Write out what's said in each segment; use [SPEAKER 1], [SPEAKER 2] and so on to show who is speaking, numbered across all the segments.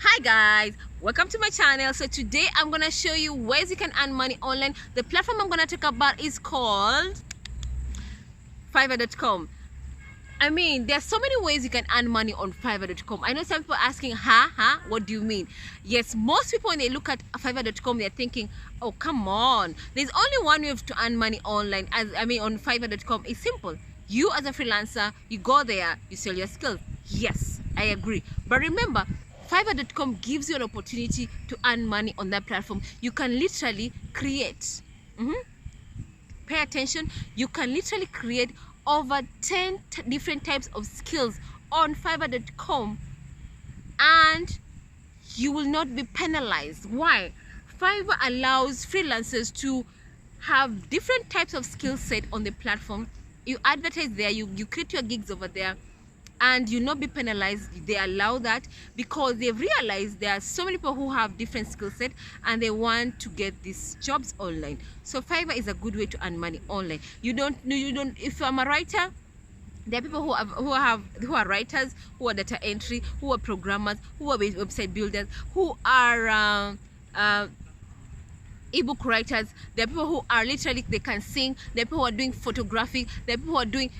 [SPEAKER 1] Hi guys, welcome to my channel. So today I'm gonna show you ways you can earn money online. The platform I'm gonna talk about is called Fiverr.com. I mean, there's so many ways you can earn money on Fiverr.com. I know some people are asking, what do you mean? Yes, most people when they look at Fiverr.com, they're thinking, oh come on, there's only one way to earn money online. On Fiverr.com. It's simple. You as a freelancer, you go there, you sell your skills. Yes, I agree. But remember, Fiverr.com gives you an opportunity to earn money on that platform. You can literally create. Pay attention. You can literally create over 10 different types of skills on Fiverr.com and you will not be penalized. Why? Fiverr allows freelancers to have different types of skill set on the platform. You advertise there, you create your gigs over there, and you not be penalized. They allow that because they've realized there are so many people who have different skill set and they want to get these jobs online. So Fiverr is a good way to earn money online. You don't if I'm a writer, there are people who are writers, who are data entry, who are programmers, who are website builders, who are ebook writers. There are people who are literally, they can sing. There are people who are doing photography. There are people who are doing,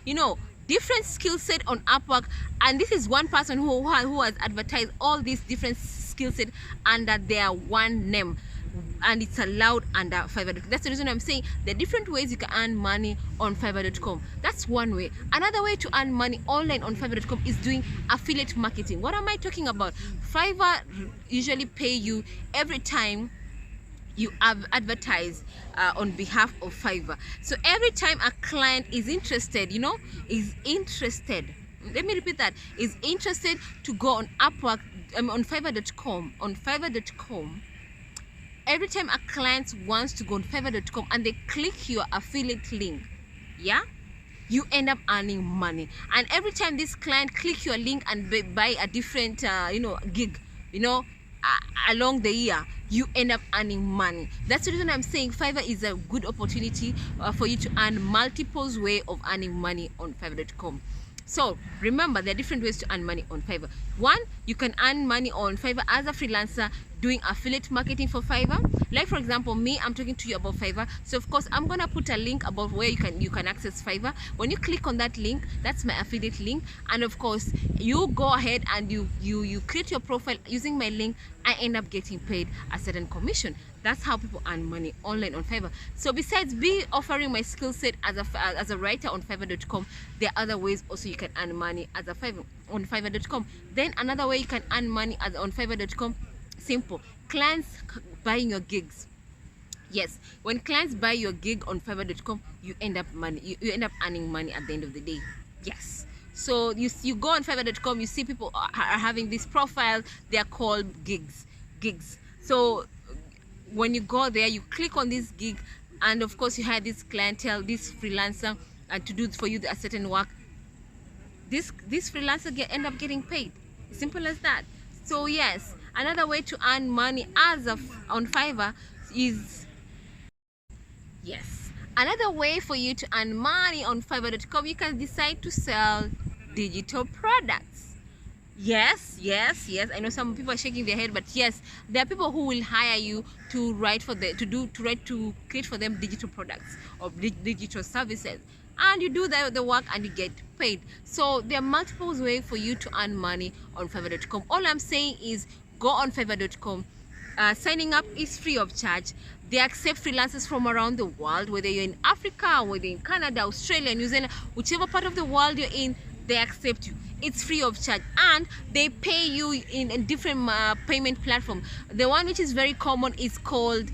[SPEAKER 1] different skill set on Upwork. And this is one person who has advertised all these different skill set under their one name, and it's allowed under Fiverr. That's the reason I'm saying the different ways you can earn money on Fiverr.com. That's one way. Another way to earn money online on Fiverr.com is doing affiliate marketing. What am I talking about? Fiverr usually pay you every time you advertise on behalf of Fiverr. So every time a client is interested, let me repeat that, is interested to go on Upwork, on Fiverr.com, every time a client wants to go on Fiverr.com and they click your affiliate link, you end up earning money. And every time this client click your link and buy a different gig, along the year, you end up earning money. That's the reason I'm saying Fiverr is a good opportunity for you to earn multiple ways of earning money on Fiverr.com. So remember, there are different ways to earn money on Fiverr. One, you can earn money on Fiverr as a freelancer doing affiliate marketing for Fiverr. Like for example, me, I'm talking to you about Fiverr. So of course, I'm gonna put a link about where you can access Fiverr. When you click on that link, that's my affiliate link. And of course, you go ahead and you create your profile using my link. I end up getting paid a certain commission. That's how people earn money online on Fiverr. So besides offering my skill set as a writer on Fiverr.com, there are other ways also you can earn money as a on Fiverr.com. Then another way you can earn money on Fiverr.com, simple, clients buying your gigs. Yes, when clients buy your gig on Fiverr.com, you end up earning money at the end of the day. Yes. So you go on Fiverr.com, you see people are having these profiles. They are called gigs. So when you go there, you click on this gig, and of course you have this clientele, this freelancer, and to do for you a certain work. This freelancer end up getting paid. Simple as that. So yes, another way to earn money on Fiverr is another way for you to earn money on Fiverr.com. You can decide to sell digital products. Yes, I know some people are shaking their head, but yes, there are people who will hire you to create for them digital products or digital services, and you do the work and you get paid. So there are multiple ways for you to earn money on Fiverr.com. All I'm saying is go on Fiverr.com. Signing up is free of charge. They accept freelancers from around the world, whether you're in Africa, whether in Canada, Australia, New Zealand, whichever part of the world you're in, they accept you. It's free of charge, and they pay you in a different payment platform. The one which is very common is called